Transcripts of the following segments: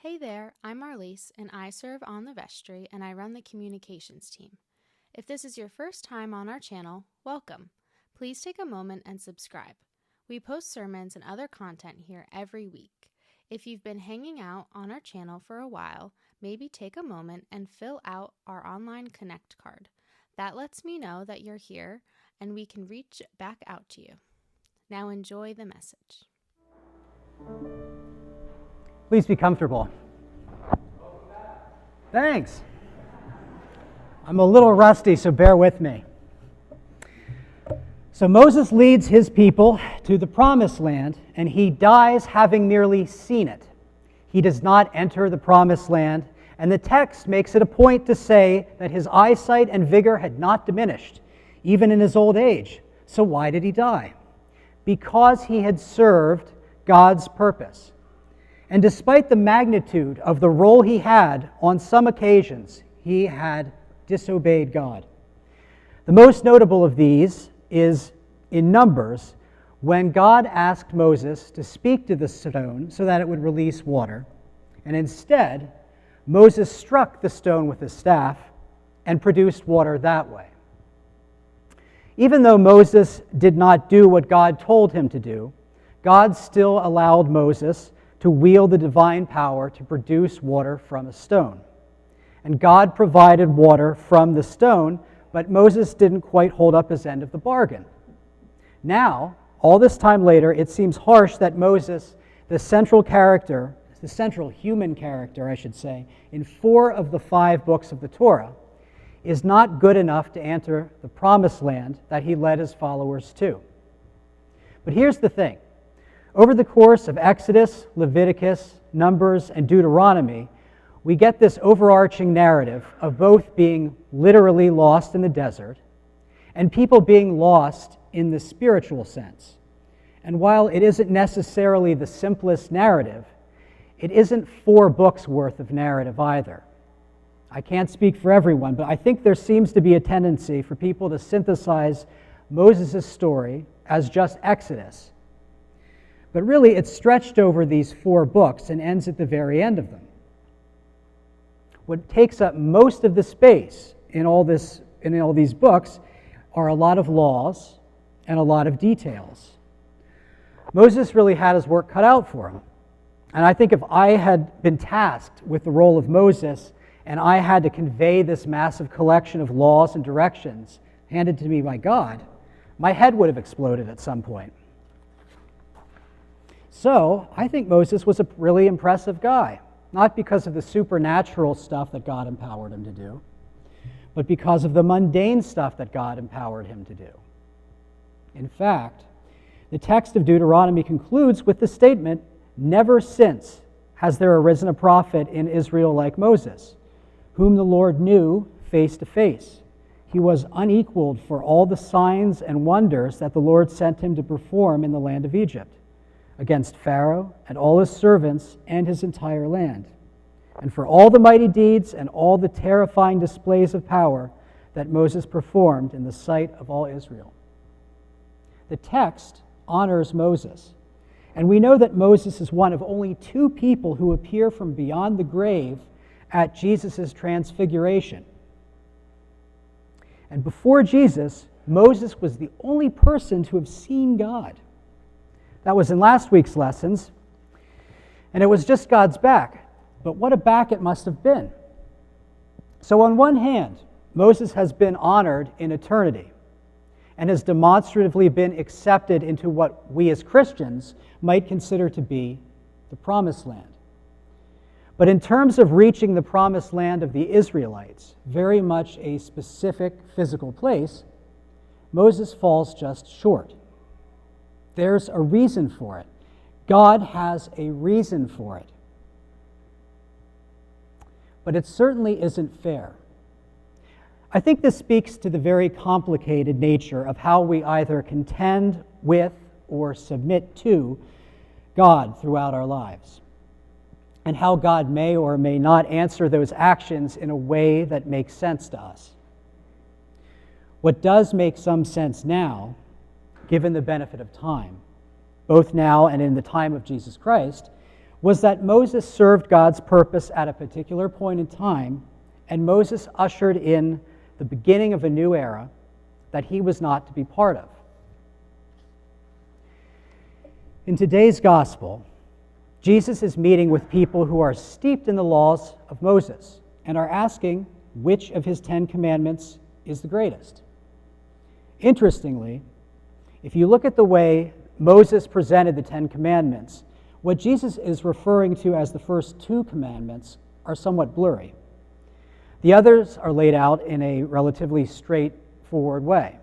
Hey there, I'm Marlise, and I serve on the vestry and I run the communications team. If this is your first time on our channel, welcome. Please take a moment and subscribe. We post sermons and other content here every week. If you've been hanging out on our channel for a while, maybe take a moment and fill out our online Connect card. That lets me know that you're here and we can reach back out to you. Now enjoy the message. Please be comfortable. Thanks. I'm a little rusty, so bear with me. So Moses leads his people to the promised land, and he dies having merely seen it. He does not enter the promised land, and the text makes it a point to say that his eyesight and vigor had not diminished, even in his old age. So why did he die? Because he had served God's purpose. And despite the magnitude of the role he had, on some occasions, he had disobeyed God. The most notable of these is in Numbers, when God asked Moses to speak to the stone so that it would release water. And instead, Moses struck the stone with his staff and produced water that way. Even though Moses did not do what God told him to do, God still allowed Moses to wield the divine power to produce water from a stone. And God provided water from the stone, but Moses didn't quite hold up his end of the bargain. Now, all this time later, it seems harsh that Moses, the central human character, I should say, in 4 of the 5 books of the Torah, is not good enough to enter the promised land that he led his followers to. But here's the thing. Over the course of Exodus, Leviticus, Numbers, and Deuteronomy, we get this overarching narrative of both being literally lost in the desert and people being lost in the spiritual sense. And while it isn't necessarily the simplest narrative, it isn't 4 books worth of narrative either. I can't speak for everyone, but I think there seems to be a tendency for people to synthesize Moses' story as just Exodus. But really, it's stretched over these 4 books and ends at the very end of them. What takes up most of the space in all these books are a lot of laws and a lot of details. Moses really had his work cut out for him. And I think if I had been tasked with the role of Moses and I had to convey this massive collection of laws and directions handed to me by God, my head would have exploded at some point. So, I think Moses was a really impressive guy, not because of the supernatural stuff that God empowered him to do, but because of the mundane stuff that God empowered him to do. In fact, the text of Deuteronomy concludes with the statement, "Never since has there arisen a prophet in Israel like Moses, whom the Lord knew face to face. He was unequaled for all the signs and wonders that the Lord sent him to perform in the land of Egypt, against Pharaoh and all his servants and his entire land, and for all the mighty deeds and all the terrifying displays of power that Moses performed in the sight of all Israel." The text honors Moses, and we know that Moses is one of only 2 people who appear from beyond the grave at Jesus' transfiguration. And before Jesus, Moses was the only person to have seen God. That was in last week's lessons, and it was just God's back. But what a back it must have been. So on one hand, Moses has been honored in eternity and has demonstratively been accepted into what we as Christians might consider to be the promised land. But in terms of reaching the promised land of the Israelites, very much a specific physical place, Moses falls just short. There's a reason for it. God has a reason for it. But it certainly isn't fair. I think this speaks to the very complicated nature of how we either contend with or submit to God throughout our lives, and how God may or may not answer those actions in a way that makes sense to us. What does make some sense now, given the benefit of time, both now and in the time of Jesus Christ, was that Moses served God's purpose at a particular point in time, and Moses ushered in the beginning of a new era that he was not to be part of. In today's gospel, Jesus is meeting with people who are steeped in the laws of Moses and are asking which of his 10 commandments is the greatest. Interestingly, if you look at the way Moses presented the 10 commandments, what Jesus is referring to as the first 2 commandments are somewhat blurry. The others are laid out in a relatively straightforward way.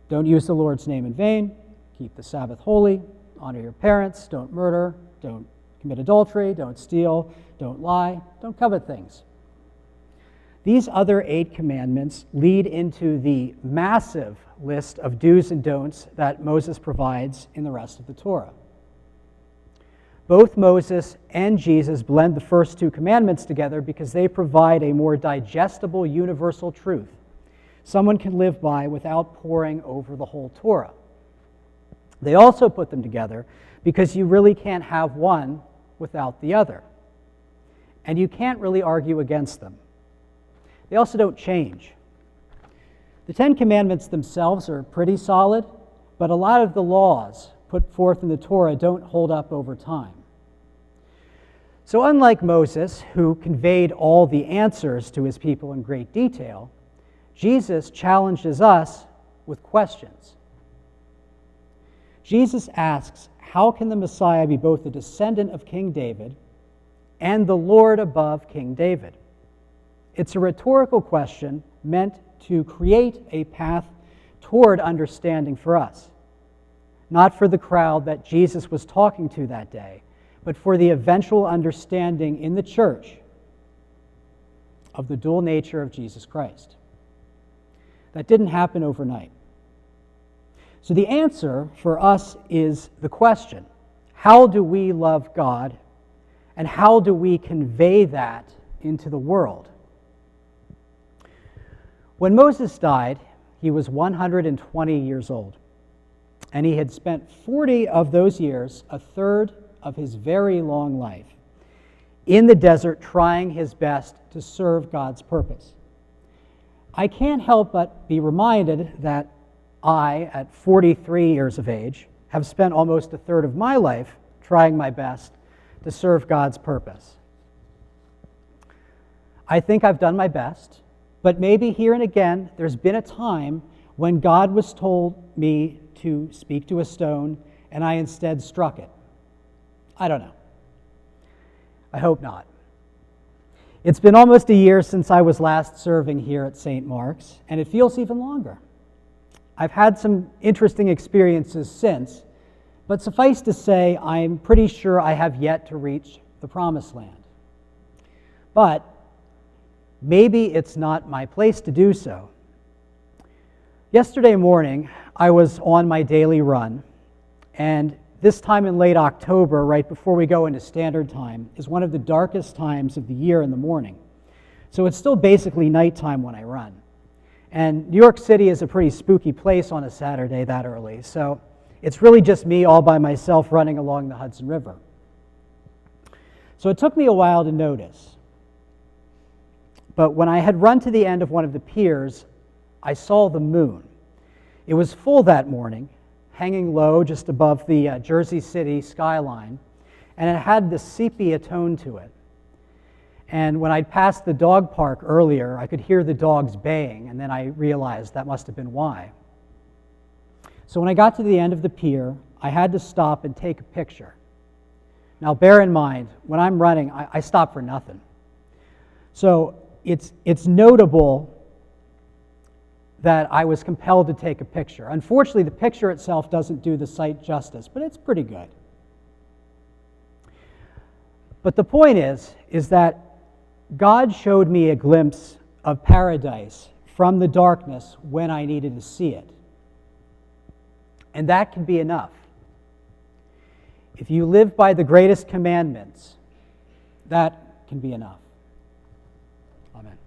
Don't use the Lord's name in vain, keep the Sabbath holy, honor your parents, don't murder, don't commit adultery, don't steal, don't lie, don't covet things. These other 8 commandments lead into the massive list of do's and don'ts that Moses provides in the rest of the Torah. Both Moses and Jesus blend the first 2 commandments together because they provide a more digestible universal truth someone can live by without poring over the whole Torah. They also put them together because you really can't have one without the other. And you can't really argue against them. They also don't change. The 10 Commandments themselves are pretty solid, but a lot of the laws put forth in the Torah don't hold up over time. So unlike Moses, who conveyed all the answers to his people in great detail, Jesus challenges us with questions. Jesus asks, how can the Messiah be both a descendant of King David and the Lord above King David? It's a rhetorical question meant to create a path toward understanding for us, not for the crowd that Jesus was talking to that day, but for the eventual understanding in the church of the dual nature of Jesus Christ. That didn't happen overnight. So the answer for us is the question, how do we love God and how do we convey that into the world? When Moses died, he was 120 years old, and he had spent 40 of those years, a third of his very long life, in the desert trying his best to serve God's purpose. I can't help but be reminded that I, at 43 years of age, have spent almost a third of my life trying my best to serve God's purpose. I think I've done my best, but maybe here and again there's been a time when God was told me to speak to a stone and I instead struck it. I don't know. I hope not. It's been almost a year since I was last serving here at St. Mark's, and it feels even longer. I've had some interesting experiences since, but suffice to say, I'm pretty sure I have yet to reach the promised land. But maybe it's not my place to do so. Yesterday morning, I was on my daily run, and this time in late October, right before we go into standard time, is one of the darkest times of the year in the morning. So it's still basically nighttime when I run. And New York City is a pretty spooky place on a Saturday that early, so it's really just me all by myself running along the Hudson River. So it took me a while to notice. But when I had run to the end of one of the piers, I saw the moon. It was full that morning, hanging low just above the Jersey City skyline, and it had this sepia tone to it. And when I'd passed the dog park earlier, I could hear the dogs baying, and then I realized that must have been why. So when I got to the end of the pier, I had to stop and take a picture. Now bear in mind, when I'm running, I stop for nothing. So it's notable that I was compelled to take a picture. Unfortunately, the picture itself doesn't do the sight justice, but it's pretty good. But the point is that God showed me a glimpse of paradise from the darkness when I needed to see it. And that can be enough. If you live by the greatest commandments, that can be enough. Amen.